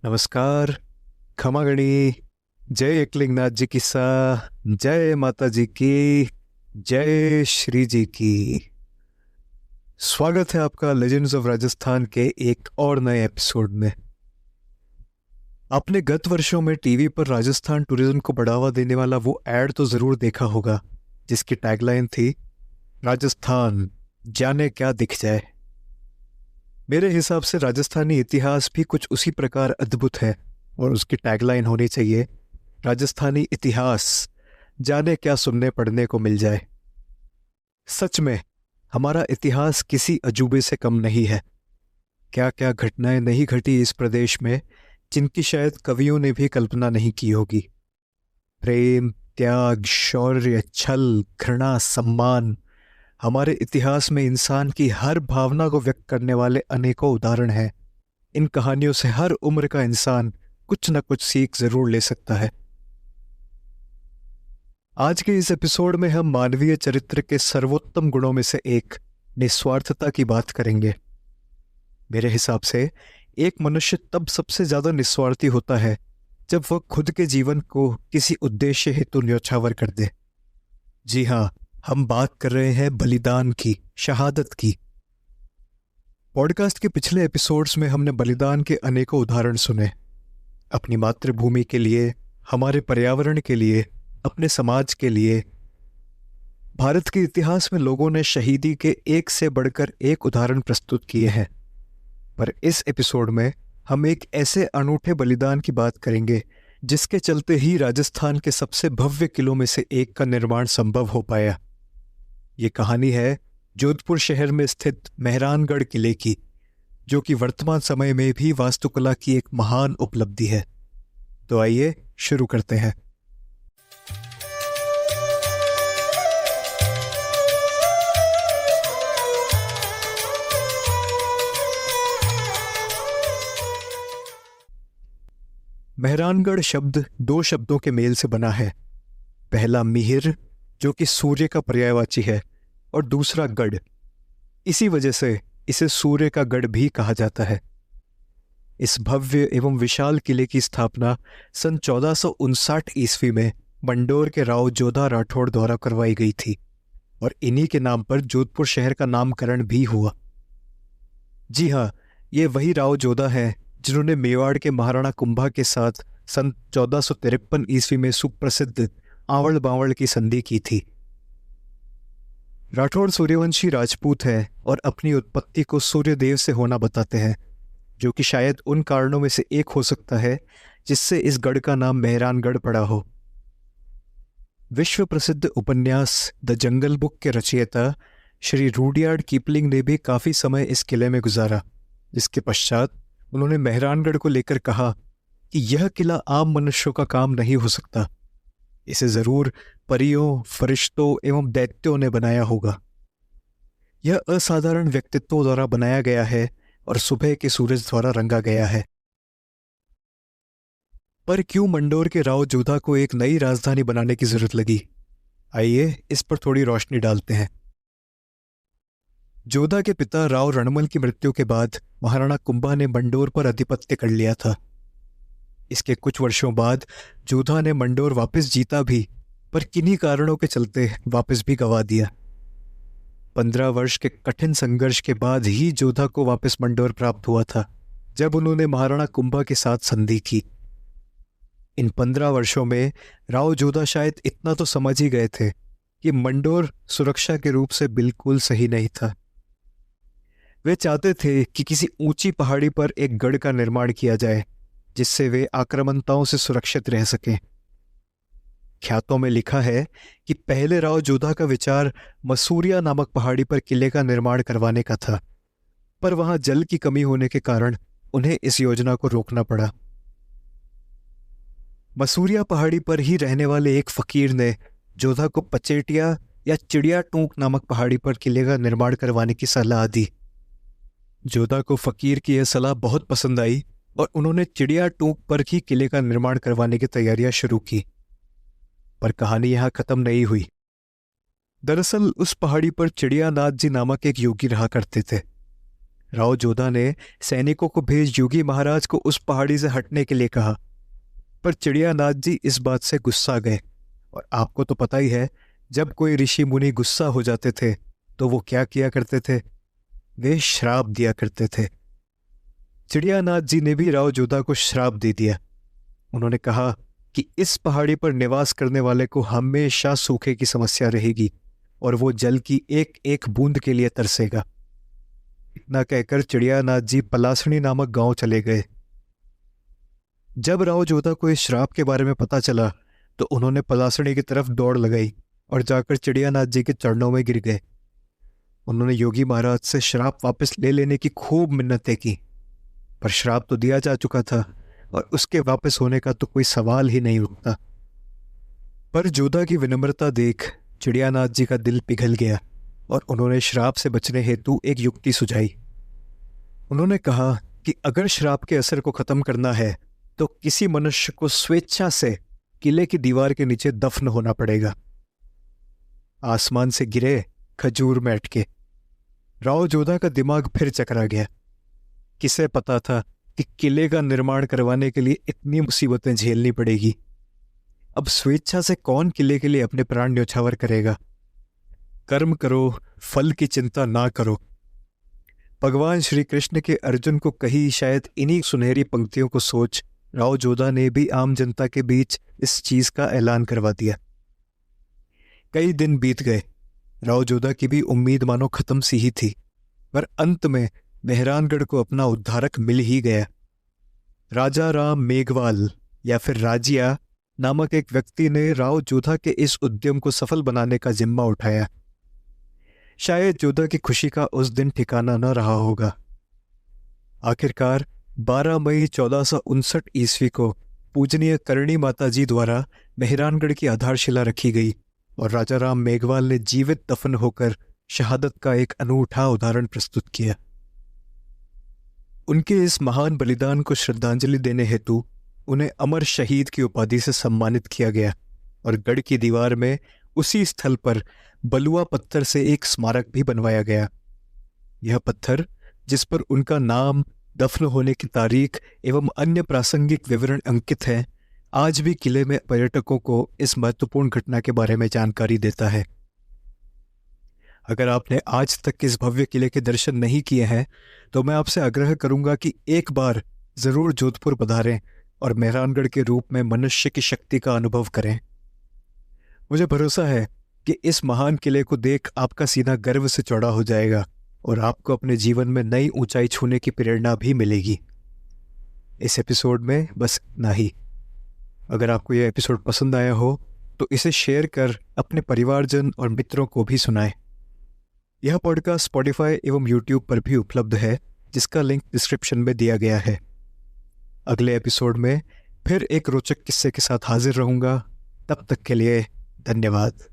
नमस्कार। खमा गणी। जय एकलिंगनाथ जी की सा। जय माता जी की। जय श्री जी की। स्वागत है आपका लेजेंड्स ऑफ राजस्थान के एक और नए एपिसोड में। आपने गत वर्षों में टीवी पर राजस्थान टूरिज्म को बढ़ावा देने वाला वो एड तो जरूर देखा होगा, जिसकी टैगलाइन थी, राजस्थान जाने क्या दिख जाए। मेरे हिसाब से राजस्थानी इतिहास भी कुछ उसी प्रकार अद्भुत है और उसकी टैगलाइन होनी चाहिए, राजस्थानी इतिहास जाने क्या सुनने पढ़ने को मिल जाए। सच में हमारा इतिहास किसी अजूबे से कम नहीं है। क्या क्या घटनाएं नहीं घटी इस प्रदेश में, जिनकी शायद कवियों ने भी कल्पना नहीं की होगी। प्रेम, त्याग, शौर्य, छल, घृणा, सम्मान, हमारे इतिहास में इंसान की हर भावना को व्यक्त करने वाले अनेकों उदाहरण हैं। इन कहानियों से हर उम्र का इंसान कुछ न कुछ सीख जरूर ले सकता है। आज के इस एपिसोड में हम मानवीय चरित्र के सर्वोत्तम गुणों में से एक, निस्वार्थता की बात करेंगे। मेरे हिसाब से एक मनुष्य तब सबसे ज्यादा निस्वार्थी होता है जब वह खुद के जीवन को किसी उद्देश्य हेतु न्यौछावर कर दे। जी हाँ, हम बात कर रहे हैं बलिदान की, शहादत की। पॉडकास्ट के पिछले एपिसोड्स में हमने बलिदान के अनेकों उदाहरण सुने। अपनी मातृभूमि के लिए, हमारे पर्यावरण के लिए, अपने समाज के लिए। भारत के इतिहास में लोगों ने शहीदी के एक से बढ़कर एक उदाहरण प्रस्तुत किए हैं। पर इस एपिसोड में हम एक ऐसे अनूठे बलिदान की बात करेंगे जिसके चलते ही राजस्थान के सबसे भव्य किलों में से एक का निर्माण संभव हो पाया। ये कहानी है जोधपुर शहर में स्थित मेहरानगढ़ किले की, जो कि वर्तमान समय में भी वास्तुकला की एक महान उपलब्धि है। तो आइए शुरू करते हैं। मेहरानगढ़ शब्द दो शब्दों के मेल से बना है। पहला मिहिर, जो कि सूर्य का पर्यायवाची है, और दूसरा गढ़। इसी वजह से इसे सूर्य का गढ़ भी कहा जाता है। इस भव्य एवं विशाल किले की स्थापना सन 1459 ईस्वी में मंडोर के राव जोधा राठौड़ द्वारा करवाई गई थी, और इन्हीं के नाम पर जोधपुर शहर का नामकरण भी हुआ। जी हाँ, ये वही राव जोधा है जिन्होंने मेवाड़ के महाराणा कुंभा के साथ सन 1453 ईस्वी में सुप्रसिद्ध आवड़ बावड़ की संधि की थी। राठौड़ सूर्यवंशी राजपूत है और अपनी उत्पत्ति को सूर्यदेव से होना बताते हैं, जो कि शायद उन कारणों में से एक हो सकता है जिससे इस गढ़ का नाम मेहरानगढ़ पड़ा हो। विश्व प्रसिद्ध उपन्यास द जंगल बुक के रचयिता श्री रुडयार्ड कीपलिंग ने भी काफी समय इस किले में गुजारा, जिसके पश्चात उन्होंने मेहरानगढ़ को लेकर कहा कि यह किला आम मनुष्यों का काम नहीं हो सकता। इसे जरूर परियों, फरिश्तों एवं दैत्यों ने बनाया होगा। यह असाधारण व्यक्तित्वों द्वारा बनाया गया है और सुबह के सूरज द्वारा रंगा गया है। पर क्यों मंडोर के राव जोधा को एक नई राजधानी बनाने की जरूरत लगी? आइए इस पर थोड़ी रोशनी डालते हैं। जोधा के पिता राव रणमल की मृत्यु के बाद महाराणा कुंभा ने मंडोर पर आधिपत्य कर लिया था। इसके कुछ वर्षों बाद जोधा ने मंडोर वापस जीता भी, पर किन्हीं कारणों के चलते वापस भी गंवा दिया। 15 वर्ष के कठिन संघर्ष के बाद ही जोधा को वापस मंडोर प्राप्त हुआ था, जब उन्होंने महाराणा कुंभा के साथ संधि की। इन 15 वर्षों में राव जोधा शायद इतना तो समझ ही गए थे कि मंडोर सुरक्षा के रूप से बिल्कुल सही नहीं था। वे चाहते थे कि किसी ऊंची पहाड़ी पर एक गढ़ का निर्माण किया जाए, जिससे वे आक्रामकताओं से सुरक्षित रह सकें। ख्यातों में लिखा है कि पहले राव जोधा का विचार मसूरिया नामक पहाड़ी पर किले का निर्माण करवाने का था, पर वहां जल की कमी होने के कारण उन्हें इस योजना को रोकना पड़ा। मसूरिया पहाड़ी पर ही रहने वाले एक फकीर ने जोधा को पचेटिया या चिड़िया टूंक नामक पहाड़ी पर किले का निर्माण करवाने की सलाह दी। जोधा को फकीर की यह सलाह बहुत पसंद आई और उन्होंने चिड़िया टूंक पर ही किले का निर्माण करवाने की तैयारियां शुरू की। पर कहानी यहां खत्म नहीं हुई। दरअसल उस पहाड़ी पर चिड़ियानाथ जी नामक एक योगी रहा करते थे। राव जोधा ने सैनिकों को भेज योगी महाराज को उस पहाड़ी से हटने के लिए कहा, पर चिड़ियानाथ जी इस बात से गुस्सा गए। और आपको तो पता ही है, जब कोई ऋषि मुनि गुस्सा हो जाते थे तो वो क्या किया करते थे? वे श्राप दिया करते थे। चिड़ियानाथ जी ने भी राव जोधा को श्राप दे दिया। उन्होंने कहा कि इस पहाड़ी पर निवास करने वाले को हमेशा सूखे की समस्या रहेगी और वो जल की एक एक बूंद के लिए तरसेगा। इतना कहकर चिड़ियानाथ जी पलासणी नामक गांव चले गए। जब राव जोधा को इस श्राप के बारे में पता चला तो उन्होंने पलासणी की तरफ दौड़ लगाई और जाकर चिड़ियानाथ जी के चरणों में गिर गए। उन्होंने योगी महाराज से श्राप वापस ले लेने की खूब मिन्नतें की, पर श्राप तो दिया जा चुका था और उसके वापस होने का तो कोई सवाल ही नहीं उठता। पर जोधा की विनम्रता देख चिड़ियानाथ जी का दिल पिघल गया और उन्होंने श्राप से बचने हेतु एक युक्ति सुझाई। उन्होंने कहा कि अगर श्राप के असर को खत्म करना है तो किसी मनुष्य को स्वेच्छा से किले की दीवार के नीचे दफन होना पड़ेगा। आसमान से गिरे खजूर में अटके। राव जोधा का दिमाग फिर चकरा गया। किसे पता था कि किले का निर्माण करवाने के लिए इतनी मुसीबतें झेलनी पड़ेगी। अब स्वेच्छा से कौन किले के लिए अपने प्राण न्यौछावर करेगा? कर्म करो, फल की चिंता ना करो। भगवान श्री कृष्ण के अर्जुन को कही शायद इन्हीं सुनहरी पंक्तियों को सोच राव जोधा ने भी आम जनता के बीच इस चीज का ऐलान करवा दिया। कई दिन बीत गए। राव जोधा की भी उम्मीद मानो खत्म सी ही थी, पर अंत में मेहरानगढ़ को अपना उद्धारक मिल ही गया। राजा राम मेघवाल या फिर राजिया नामक एक व्यक्ति ने राव जोधा के इस उद्यम को सफल बनाने का जिम्मा उठाया। शायद जोधा की खुशी का उस दिन ठिकाना न रहा होगा। आखिरकार 12 मई 1459 ईस्वी को पूजनीय करणी माता जी द्वारा मेहरानगढ़ की आधारशिला रखी गई और राजा राम मेघवाल ने जीवित दफन होकर शहादत का एक अनूठा उदाहरण प्रस्तुत किया। उनके इस महान बलिदान को श्रद्धांजलि देने हेतु उन्हें अमर शहीद की उपाधि से सम्मानित किया गया और गढ़ की दीवार में उसी स्थल पर बलुआ पत्थर से एक स्मारक भी बनवाया गया। यह पत्थर, जिस पर उनका नाम, दफन होने की तारीख एवं अन्य प्रासंगिक विवरण अंकित है, आज भी किले में पर्यटकों को इस महत्वपूर्ण घटना के बारे में जानकारी देता है। अगर आपने आज तक इस भव्य किले के दर्शन नहीं किए हैं तो मैं आपसे आग्रह करूंगा कि एक बार जरूर जोधपुर पधारें और मेहरानगढ़ के रूप में मनुष्य की शक्ति का अनुभव करें। मुझे भरोसा है कि इस महान किले को देख आपका सीना गर्व से चौड़ा हो जाएगा और आपको अपने जीवन में नई ऊंचाई छूने की प्रेरणा भी मिलेगी। इस एपिसोड में बस इतना ही। अगर आपको यह एपिसोड पसंद आया हो तो इसे शेयर कर अपने परिवारजन और मित्रों को भी सुनाएं। यह पॉडकास्ट स्पॉटिफाई एवं यूट्यूब पर भी उपलब्ध है, जिसका लिंक डिस्क्रिप्शन में दिया गया है। अगले एपिसोड में फिर एक रोचक किस्से के साथ हाजिर रहूंगा। तब तक के लिए धन्यवाद।